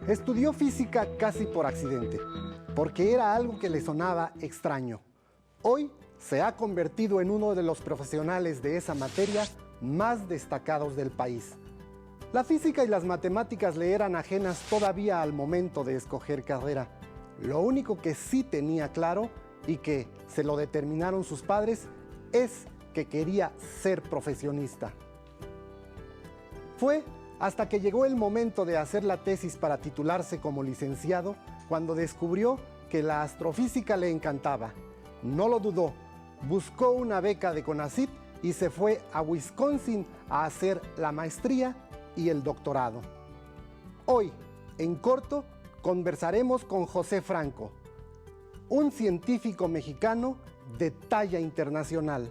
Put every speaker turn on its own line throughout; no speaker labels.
Estudió física casi por accidente, porque era algo que le sonaba extraño. Hoy se ha convertido en uno de los profesionales de esa materia más destacados del país. La física y las matemáticas le eran ajenas todavía al momento de escoger carrera. Lo único que sí tenía claro, y que se lo determinaron sus padres, es que quería ser profesionista. Fue hasta que llegó el momento de hacer la tesis para titularse como licenciado, cuando descubrió que la astrofísica le encantaba. No lo dudó, buscó una beca de CONACYT y se fue a Wisconsin a hacer la maestría y el doctorado. Hoy, en corto, conversaremos con José Franco, un científico mexicano de talla internacional.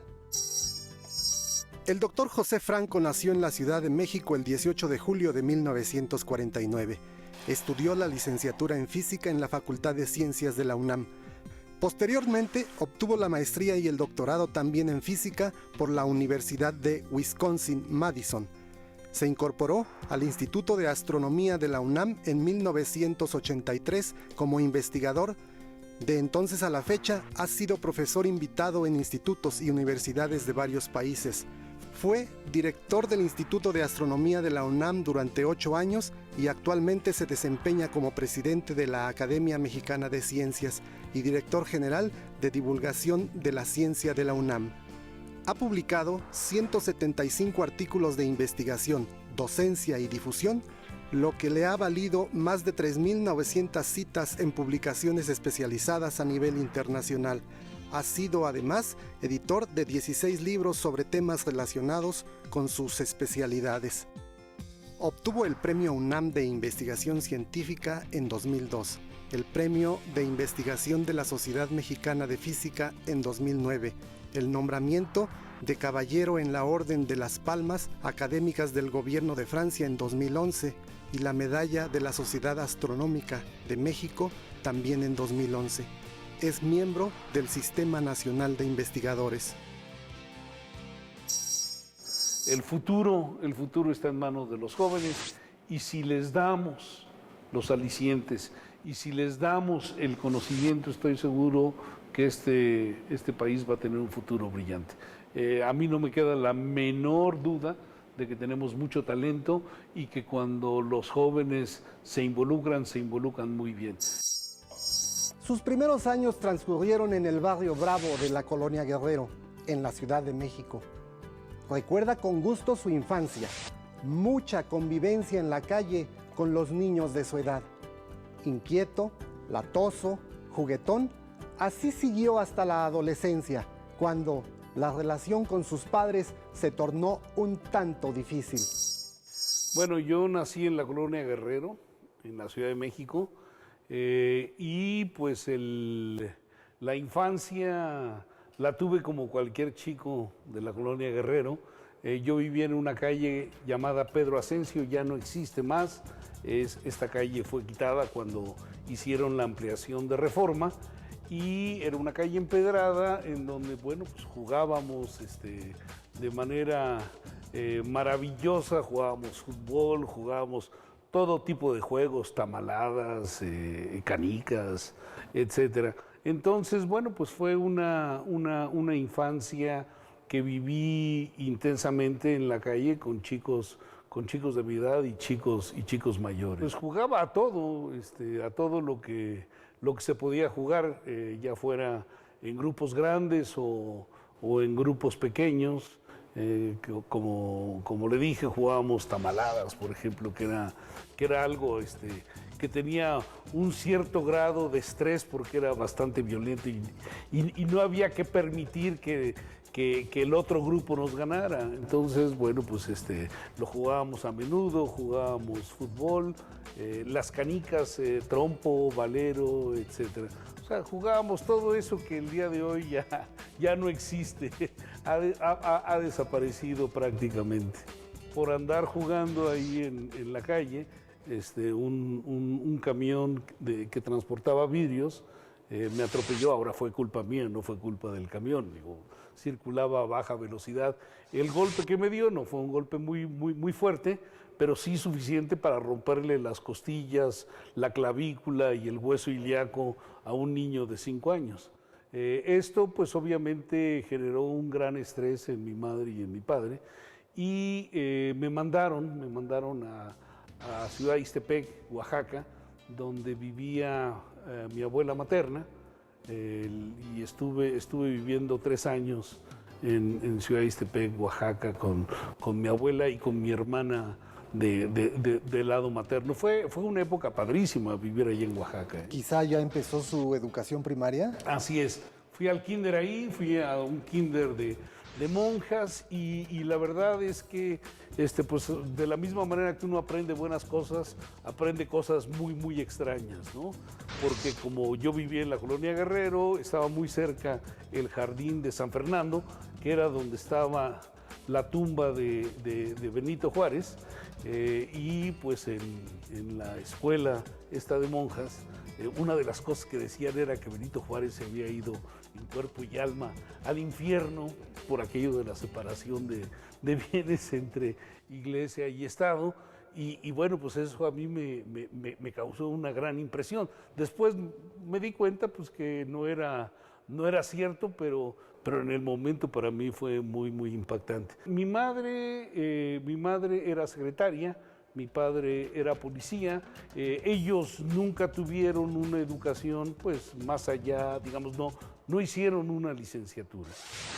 El doctor José Franco nació en la Ciudad de México el 18 de julio de 1949. Estudió la licenciatura en física en la Facultad de Ciencias de la UNAM. Posteriormente, obtuvo la maestría y el doctorado también en física por la Universidad de Wisconsin-Madison. Se incorporó al Instituto de Astronomía de la UNAM en 1983 como investigador. De entonces a la fecha, ha sido profesor invitado en institutos y universidades de varios países. Fue director del Instituto de Astronomía de la UNAM durante 8 años y actualmente se desempeña como presidente de la Academia Mexicana de Ciencias y director general de divulgación de la ciencia de la UNAM. Ha publicado 175 artículos de investigación, docencia y difusión, lo que le ha valido más de 3.900 citas en publicaciones especializadas a nivel internacional. Ha sido además editor de 16 libros sobre temas relacionados con sus especialidades. Obtuvo el Premio UNAM de Investigación Científica en 2002, el Premio de Investigación de la Sociedad Mexicana de Física en 2009, el nombramiento de Caballero en la Orden de las Palmas Académicas del Gobierno de Francia en 2011 y la Medalla de la Sociedad Astronómica de México también en 2011. Es miembro del Sistema Nacional de Investigadores.
El futuro está en manos de los jóvenes, y si les damos los alicientes y si les damos el conocimiento, estoy seguro que este país va a tener un futuro brillante. A mí no me queda la menor duda de que tenemos mucho talento y que cuando los jóvenes se involucran muy bien.
Sus primeros años transcurrieron en el barrio Bravo de la Colonia Guerrero, en la Ciudad de México. Recuerda con gusto su infancia, mucha convivencia en la calle con los niños de su edad. Inquieto, latoso, juguetón, así siguió hasta la adolescencia, cuando la relación con sus padres se tornó un tanto difícil.
Bueno, yo nací en la Colonia Guerrero, en la Ciudad de México, y pues la infancia la tuve como cualquier chico de la Colonia Guerrero. Yo vivía en una calle llamada Pedro Asensio, ya no existe más. Esta calle fue quitada cuando hicieron la ampliación de Reforma, y era una calle empedrada en donde, bueno, pues jugábamos de manera maravillosa, jugábamos fútbol, jugábamos todo tipo de juegos, tamaladas, canicas, etcétera. Entonces, bueno, pues fue una infancia que viví intensamente en la calle con chicos de mi edad y chicos mayores. Pues jugaba a todo lo que se podía jugar, ya fuera en grupos grandes o en grupos pequeños. Como le dije, jugábamos tamaladas, por ejemplo, que era algo que tenía un cierto grado de estrés porque era bastante violento y no había que permitir que el otro grupo nos ganara. Entonces, bueno, pues lo jugábamos a menudo, jugábamos fútbol, las canicas, trompo, valero, etcétera. O sea, jugábamos todo eso que el día de hoy ya no existe, ha desaparecido prácticamente. Por andar jugando ahí en la calle, un camión que transportaba vidrios me atropelló. Ahora fue culpa mía, no fue culpa del camión. Circulaba a baja velocidad. El golpe que me dio no fue un golpe muy fuerte, pero sí suficiente para romperle las costillas, la clavícula y el hueso ilíaco a un niño de 5 años. Esto pues obviamente generó un gran estrés en mi madre y en mi padre, y me mandaron a Ciudad Ixtepec, Oaxaca, donde vivía mi abuela materna, y estuve viviendo 3 años en Ciudad Ixtepec, Oaxaca, con mi abuela y con mi hermana del lado materno. Fue una época padrísima vivir allí en Oaxaca.
Quizá ya empezó su educación primaria.
Así es. Fui al kinder ahí, fui a un kinder de monjas, y la verdad es que pues, de la misma manera que uno aprende buenas cosas, aprende cosas muy, muy extrañas, ¿no? Porque como yo vivía en la colonia Guerrero, estaba muy cerca el jardín de San Fernando, que era donde estaba la tumba de Benito Juárez, y pues en la escuela esta de monjas, una de las cosas que decían era que Benito Juárez se había ido en cuerpo y alma al infierno por aquello de la separación de bienes entre iglesia y Estado. Y bueno, pues eso a mí me causó una gran impresión. Después me di cuenta pues que no era cierto, pero en el momento para mí fue muy, muy impactante. Mi madre era secretaria, mi padre era policía. Ellos nunca tuvieron una educación pues más allá, digamos, no hicieron una licenciatura.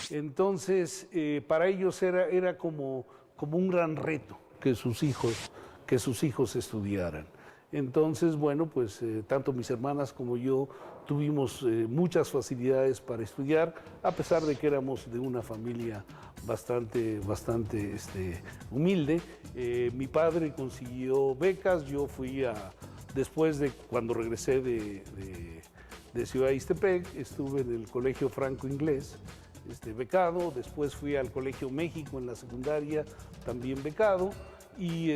Entonces, para ellos era como un gran reto que sus hijos estudiaran. Entonces, bueno, pues tanto mis hermanas como yo tuvimos muchas facilidades para estudiar, a pesar de que éramos de una familia bastante humilde. Mi padre consiguió becas. Yo después de cuando regresé de Ciudad Ixtepec, estuve en el Colegio Franco Inglés, becado. Después fui al Colegio México en la secundaria, también becado. Y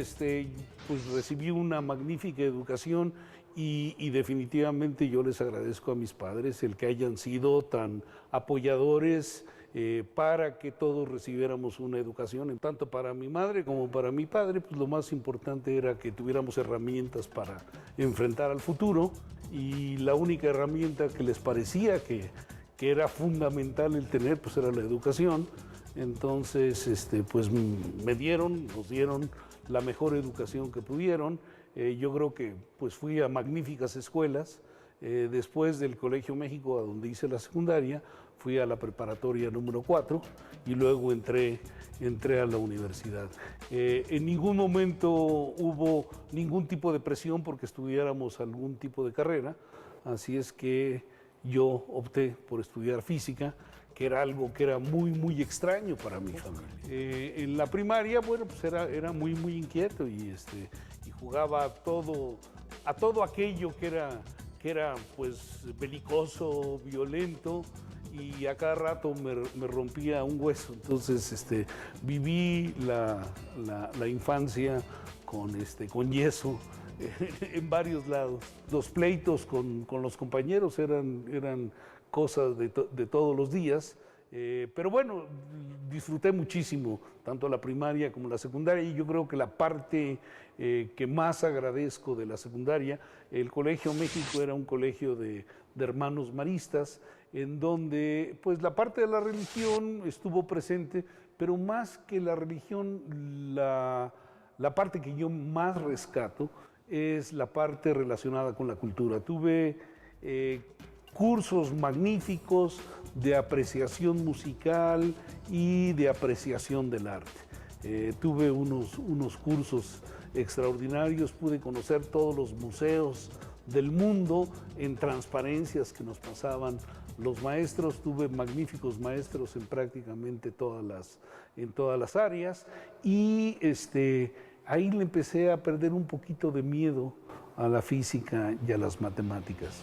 pues recibí una magnífica educación, y definitivamente yo les agradezco a mis padres el que hayan sido tan apoyadores para que todos recibiéramos una educación. Tanto para mi madre como para mi padre, pues lo más importante era que tuviéramos herramientas para enfrentar al futuro, y la única herramienta que les parecía que era fundamental el tener, pues era la educación. Entonces, pues nos dieron la mejor educación que pudieron. Yo creo que pues fui a magníficas escuelas. Después del Colegio México, a donde hice la secundaria, fui a la preparatoria número 4 y luego entré a la universidad. En ningún momento hubo ningún tipo de presión porque estudiáramos algún tipo de carrera, así es que yo opté por estudiar física, que era algo que era muy, muy extraño para mi familia. En la primaria, bueno, pues era muy, muy inquieto, y jugaba a todo aquello que era pues belicoso, violento, y a cada rato me rompía un hueso. Entonces viví la infancia con yeso en varios lados. Los pleitos con los compañeros eran cosas de todos los días, pero bueno, disfruté muchísimo tanto la primaria como la secundaria, y yo creo que la parte que más agradezco de la secundaria, el Colegio México era un colegio de hermanos maristas, en donde pues la parte de la religión estuvo presente, pero más que la religión, la parte que yo más rescato es la parte relacionada con la cultura. Tuve cursos magníficos de apreciación musical y de apreciación del arte. Tuve unos cursos extraordinarios, pude conocer todos los museos del mundo en transparencias que nos pasaban los maestros. Tuve magníficos maestros en prácticamente todas las áreas, y ahí le empecé a perder un poquito de miedo a la física y a las matemáticas.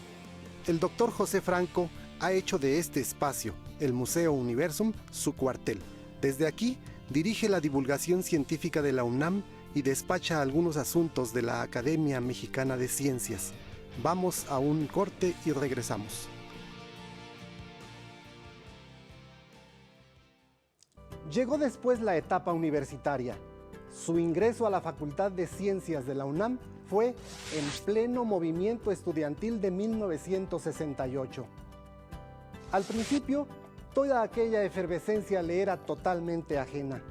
El doctor José Franco ha hecho de este espacio, el Museo Universum, su cuartel. Desde aquí dirige la divulgación científica de la UNAM y despacha algunos asuntos de la Academia Mexicana de Ciencias. Vamos a un corte y regresamos. Llegó después la etapa universitaria. Su ingreso a la Facultad de Ciencias de la UNAM fue en pleno movimiento estudiantil de 1968. Al principio, toda aquella efervescencia le era totalmente ajena,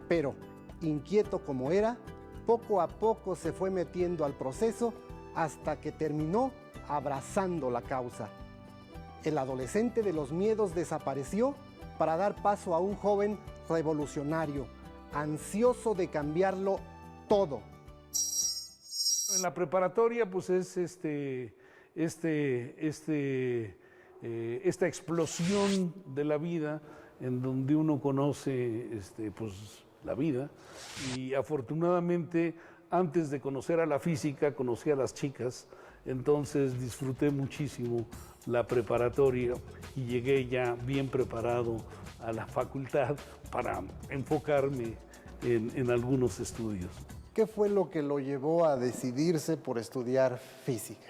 pero, inquieto como era, poco a poco se fue metiendo al proceso hasta que terminó abrazando la causa. El adolescente de los miedos desapareció para dar paso a un joven revolucionario, ansioso de cambiarlo todo.
En la preparatoria, pues es esta explosión de la vida en donde uno conoce pues, la vida, y afortunadamente antes de conocer a la física conocí a las chicas, entonces disfruté muchísimo la preparatoria y llegué ya bien preparado a la facultad para enfocarme en algunos estudios.
¿Qué fue lo que lo llevó a decidirse por estudiar física?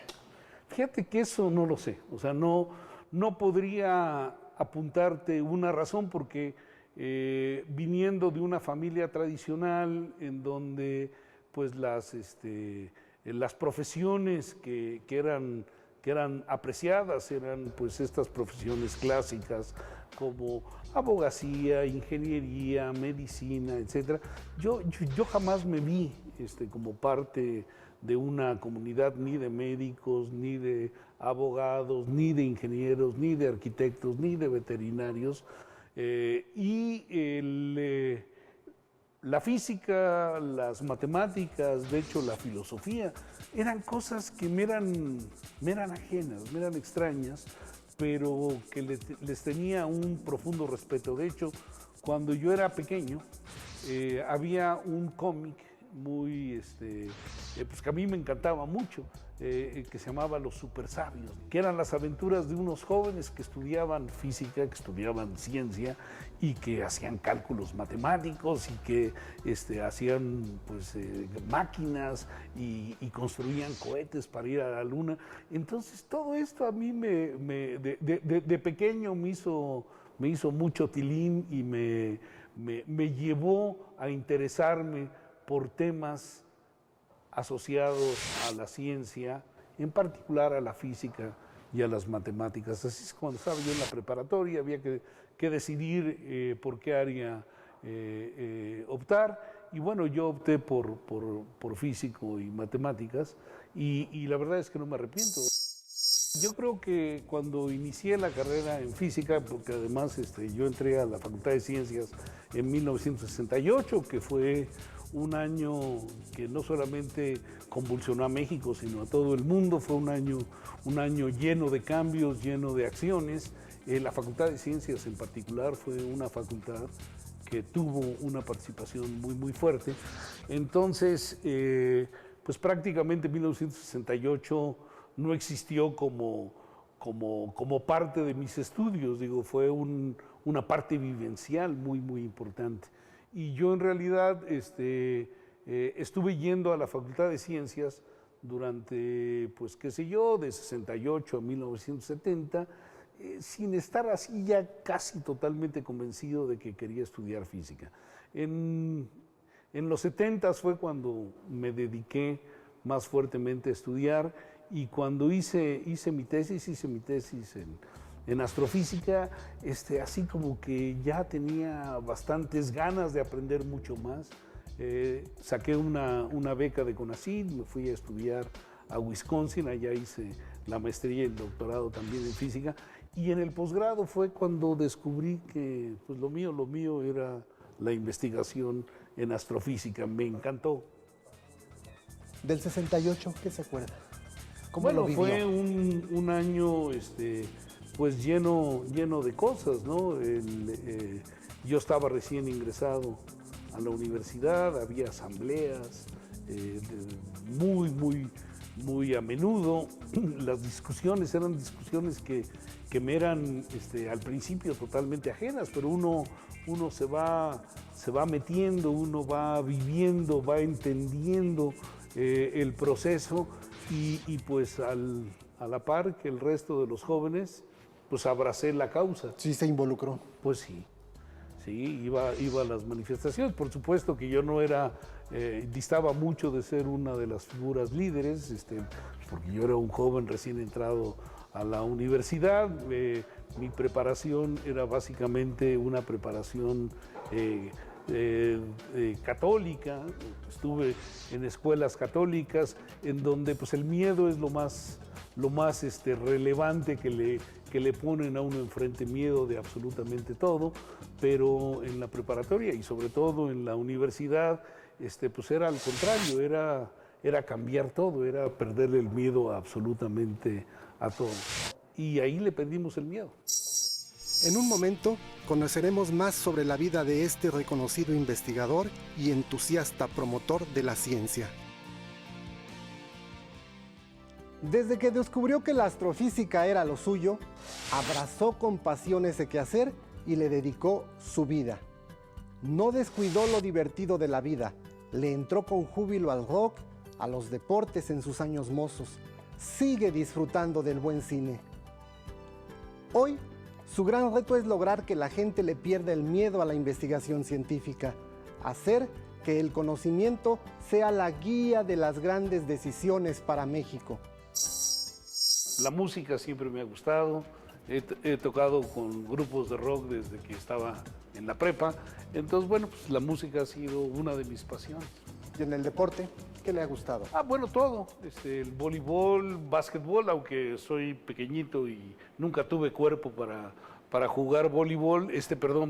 Fíjate que eso no lo sé, o sea, no podría apuntarte una razón porque viniendo de una familia tradicional en donde pues las profesiones que eran apreciadas eran pues estas profesiones clásicas como abogacía, ingeniería, medicina, etcétera. Yo jamás me vi como parte de una comunidad ni de médicos, ni de abogados, ni de ingenieros, ni de arquitectos, ni de veterinarios. La física, las matemáticas, de hecho la filosofía, eran cosas que me eran ajenas, me eran extrañas, pero que les tenía un profundo respeto. De hecho, cuando yo era pequeño, había un cómic muy, pues que a mí me encantaba mucho, que se llamaba Los Supersabios, que eran las aventuras de unos jóvenes que estudiaban física, que estudiaban ciencia y que hacían cálculos matemáticos y que hacían pues, máquinas y construían cohetes para ir a la luna. Entonces todo esto a mí de pequeño me hizo mucho tilín y me llevó a interesarme por temas asociados a la ciencia, en particular a la física y a las matemáticas. Así es, cuando estaba yo en la preparatoria había que decidir por qué área optar, y bueno, yo opté por físico y matemáticas, y la verdad es que no me arrepiento. Yo creo que cuando inicié la carrera en física, porque además yo entré a la Facultad de Ciencias en 1968, que fue un año que no solamente convulsionó a México, sino a todo el mundo. Fue un año lleno de cambios, lleno de acciones. La Facultad de Ciencias en particular fue una facultad que tuvo una participación muy, muy fuerte. Entonces, pues prácticamente 1968 no existió como parte de mis estudios, digo, fue una parte vivencial muy, muy importante. Y yo en realidad estuve yendo a la Facultad de Ciencias durante, pues qué sé yo, de 68 a 1970, sin estar así ya casi totalmente convencido de que quería estudiar física. En los 70 fue cuando me dediqué más fuertemente a estudiar, y cuando hice mi tesis en astrofísica, así como que ya tenía bastantes ganas de aprender mucho más. Saqué una beca de CONACYT, me fui a estudiar a Wisconsin, allá hice la maestría y el doctorado también en física, y en el posgrado fue cuando descubrí que pues, lo mío era la investigación en astrofísica, me encantó.
Del 68, ¿qué se acuerda? ¿Cómo
Bueno,
lo vivió?
fue un año pues lleno de cosas, ¿no? Yo estaba recién ingresado a la universidad, había asambleas muy a menudo. Las discusiones eran discusiones que me eran al principio totalmente ajenas, pero uno se va metiendo, uno va viviendo, va entendiendo el proceso, y pues a la par que el resto de los jóvenes, pues abracé la causa.
Sí, se involucró.
Pues sí, iba a las manifestaciones. Por supuesto que yo no era distaba mucho de ser una de las figuras líderes, porque yo era un joven recién entrado a la universidad. Mi preparación era básicamente una preparación católica. Estuve en escuelas católicas en donde pues, el miedo es lo más relevante que le ponen a uno enfrente, miedo de absolutamente todo, pero en la preparatoria y sobre todo en la universidad, pues era al contrario, era cambiar todo, era perderle el miedo absolutamente a todo. Y ahí le perdimos el miedo.
En un momento conoceremos más sobre la vida de este reconocido investigador y entusiasta promotor de la ciencia. Desde que descubrió que la astrofísica era lo suyo, abrazó con pasión ese quehacer y le dedicó su vida. No descuidó lo divertido de la vida, le entró con júbilo al rock, a los deportes en sus años mozos. Sigue disfrutando del buen cine. Hoy, su gran reto es lograr que la gente le pierda el miedo a la investigación científica, hacer que el conocimiento sea la guía de las grandes decisiones para México.
La música siempre me ha gustado, he tocado con grupos de rock desde que estaba en la prepa, entonces bueno, pues la música ha sido una de mis pasiones.
¿Y en el deporte? ¿Qué le ha gustado?
Bueno, todo, el voleibol, básquetbol, aunque soy pequeñito y nunca tuve cuerpo para jugar voleibol,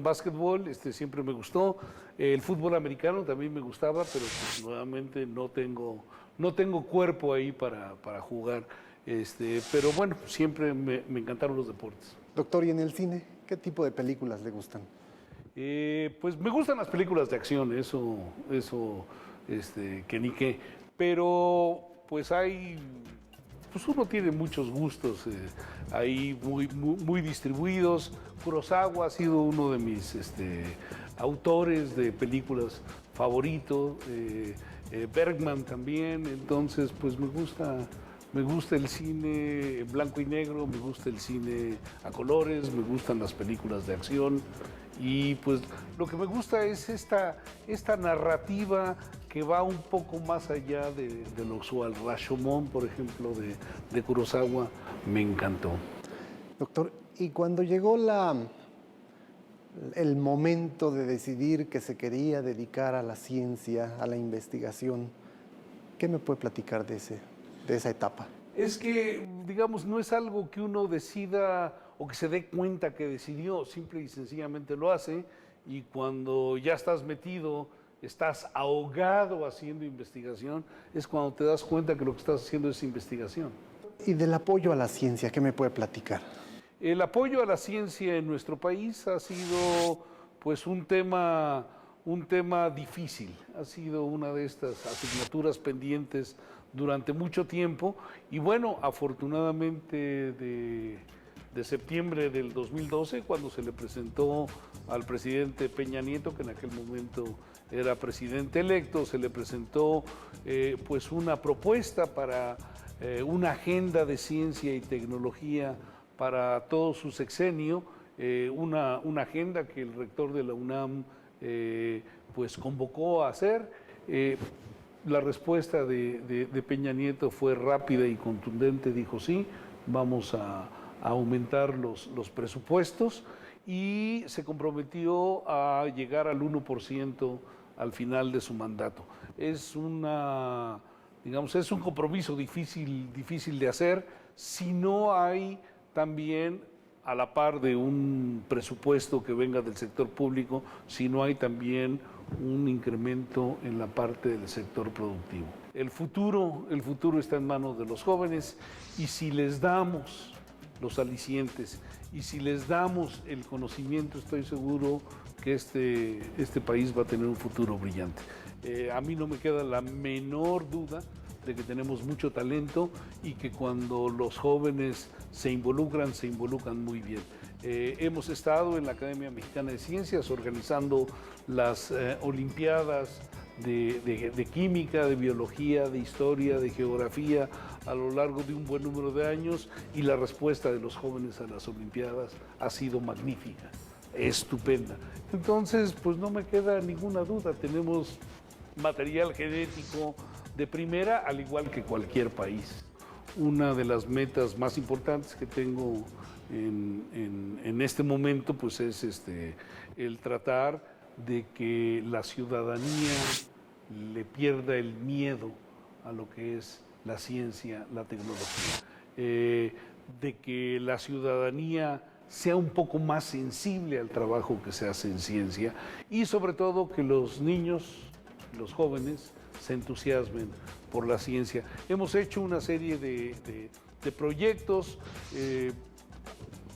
básquetbol, siempre me gustó. El fútbol americano también me gustaba, pero pues, nuevamente no tengo cuerpo ahí para jugar. Pero bueno, siempre me encantaron los deportes.
Doctor, ¿y en el cine? ¿Qué tipo de películas le gustan?
Pues me gustan las películas de acción, eso que ni qué. Pero pues pues uno tiene muchos gustos ahí muy distribuidos. Kurosawa ha sido uno de mis autores de películas favoritos. Bergman también, entonces pues me gusta el cine en blanco y negro, me gusta el cine a colores, me gustan las películas de acción y pues lo que me gusta es esta narrativa que va un poco más allá de lo usual. Rashomon, por ejemplo, de Kurosawa, me encantó.
Doctor, y cuando llegó el momento de decidir que se quería dedicar a la ciencia, a la investigación, ¿qué me puede platicar de esa etapa?
Es que, digamos, no es algo que uno decida o que se dé cuenta que decidió, simple y sencillamente lo hace, y cuando ya estás metido, estás ahogado haciendo investigación, es cuando te das cuenta que lo que estás haciendo es investigación.
Y del apoyo a la ciencia, ¿qué me puede platicar?
El apoyo a la ciencia en nuestro país ha sido pues un tema difícil, ha sido una de estas asignaturas pendientes durante mucho tiempo y bueno, afortunadamente de septiembre del 2012, cuando se le presentó al presidente Peña Nieto, que en aquel momento era presidente electo, se le presentó pues una propuesta para una agenda de ciencia y tecnología para todo su sexenio, una agenda que el rector de la UNAM pues convocó a hacer. La respuesta de Peña Nieto fue rápida y contundente, dijo sí, vamos a aumentar los presupuestos y se comprometió a llegar al 1% al final de su mandato. Es un compromiso difícil de hacer si no hay también a la par de un presupuesto que venga del sector público, si no hay también un incremento en la parte del sector productivo. El futuro está en manos de los jóvenes y si les damos los alicientes y si les damos el conocimiento, estoy seguro que este país va a tener un futuro brillante. A mí no me queda la menor duda de que tenemos mucho talento y que cuando los jóvenes se involucran muy bien. Hemos estado en la Academia Mexicana de Ciencias organizando las Olimpiadas de Química, de Biología, de Historia, de Geografía a lo largo de un buen número de años y la respuesta de los jóvenes a las Olimpiadas ha sido magnífica, estupenda. Entonces, pues no me queda ninguna duda, tenemos material genético de primera, al igual que cualquier país. Una de las metas más importantes que tengo en este momento pues es el tratar de que la ciudadanía le pierda el miedo a lo que es la ciencia, la tecnología, de que la ciudadanía sea un poco más sensible al trabajo que se hace en ciencia y sobre todo que los niños, los jóvenes, se entusiasmen por la ciencia. Hemos hecho una serie de proyectos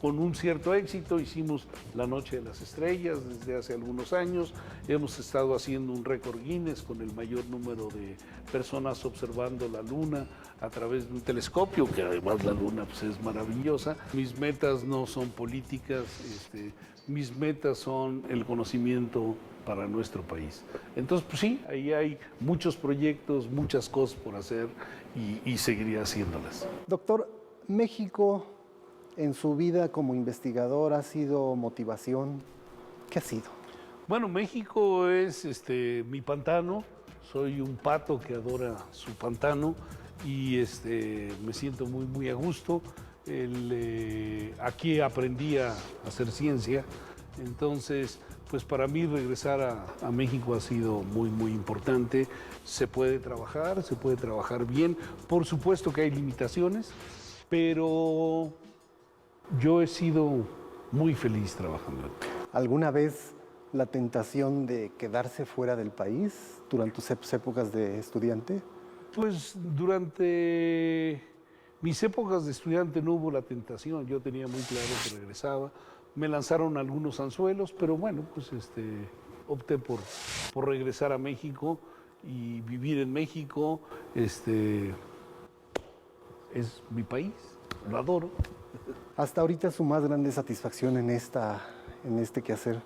con un cierto éxito. Hicimos la Noche de las Estrellas desde hace algunos años. Hemos estado haciendo un récord Guinness con el mayor número de personas observando la Luna a través de un telescopio, que además la Luna pues, es maravillosa. Mis metas no son políticas, mis metas son el conocimiento para nuestro país. Entonces, pues sí, ahí hay muchos proyectos, muchas cosas por hacer y seguiría haciéndolas.
Doctor, México en su vida como investigador ha sido motivación. ¿Qué ha sido?
Bueno, México es mi pantano. Soy un pato que adora su pantano y me siento muy, muy a gusto. Aquí aprendí a hacer ciencia, entonces pues para mí regresar a México ha sido muy, muy importante. Se puede trabajar bien. Por supuesto que hay limitaciones, pero yo he sido muy feliz trabajando aquí.
¿Alguna vez la tentación de quedarse fuera del país durante tus épocas de estudiante?
Pues durante mis épocas de estudiante no hubo la tentación. Yo tenía muy claro que regresaba. Me lanzaron algunos anzuelos, pero bueno, pues opté por regresar a México y vivir en México. Es mi país, lo adoro.
Hasta ahorita su más grande satisfacción en este quehacer.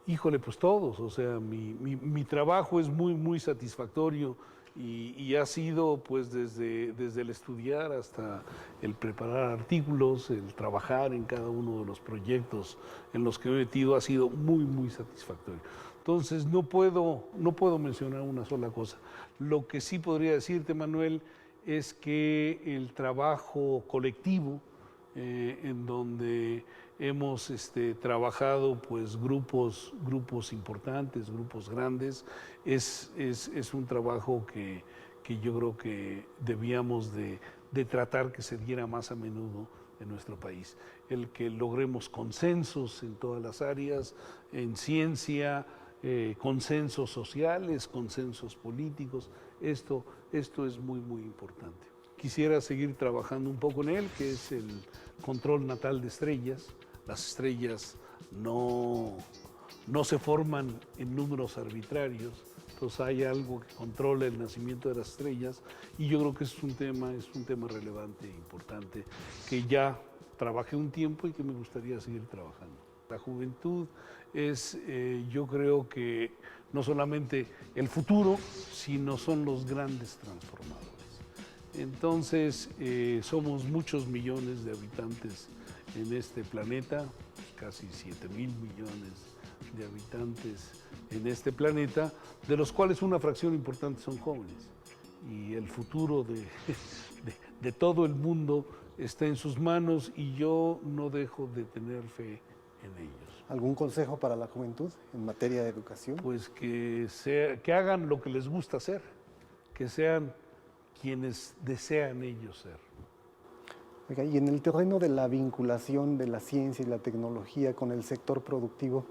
Híjole, pues todos, o sea, mi trabajo es muy, muy satisfactorio y ha sido pues desde el estudiar hasta el preparar artículos, el trabajar en cada uno de los proyectos en los que me he metido ha sido muy, muy satisfactorio. Entonces no puedo mencionar una sola cosa. Lo que sí podría decirte, Manuel, es que el trabajo colectivo en donde hemos trabajado pues grupos importantes, grupos grandes, es un trabajo que yo creo que debíamos de tratar que se diera más a menudo en nuestro país. El que logremos consensos en todas las áreas, en ciencia, consensos sociales, consensos políticos, esto es muy, muy importante. Quisiera seguir trabajando un poco en él, que es el control natal de estrellas. Las estrellas no se forman en números arbitrarios, entonces hay algo que controla el nacimiento de las estrellas y yo creo que es un tema relevante e importante que ya trabajé un tiempo y que me gustaría seguir trabajando. La juventud es, yo creo que no solamente el futuro, sino son los grandes transformadores. Entonces, somos muchos millones de habitantes en este planeta, casi 7.000 millones de habitantes en este planeta, de los cuales una fracción importante son jóvenes. Y el futuro de todo el mundo está en sus manos y yo no dejo de tener fe en ellos.
¿Algún consejo para la juventud en materia de educación?
Pues que hagan lo que les gusta hacer, que sean quienes desean ellos ser.
Oiga, y en el terreno de la vinculación de la ciencia y la tecnología con el sector productivo,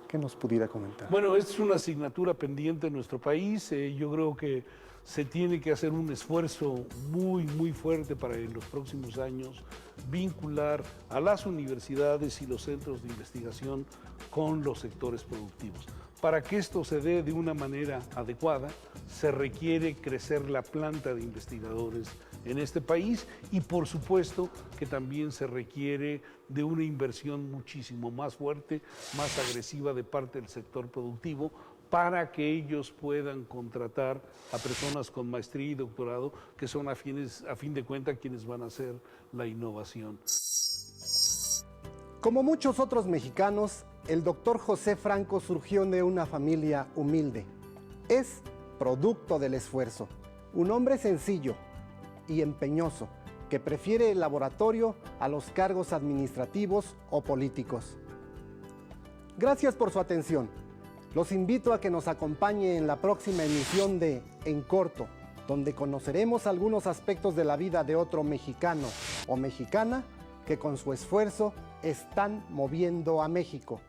¿qué nos pudiera comentar?
Bueno, es una asignatura pendiente en nuestro país. Yo creo que se tiene que hacer un esfuerzo muy, muy fuerte para en los próximos años vincular a las universidades y los centros de investigación con los sectores productivos. Para que esto se dé de una manera adecuada, se requiere crecer la planta de investigadores en este país y por supuesto que también se requiere de una inversión muchísimo más fuerte, más agresiva de parte del sector productivo para que ellos puedan contratar a personas con maestría y doctorado que son a fin de cuentas quienes van a hacer la innovación.
Como muchos otros mexicanos, el doctor José Franco surgió de una familia humilde. es producto del esfuerzo. Un hombre sencillo y empeñoso que prefiere el laboratorio a los cargos administrativos o políticos. Gracias por su atención. Los invito a que nos acompañe en la próxima emisión de En Corto, donde conoceremos algunos aspectos de la vida de otro mexicano o mexicana que con su esfuerzo están moviendo a México.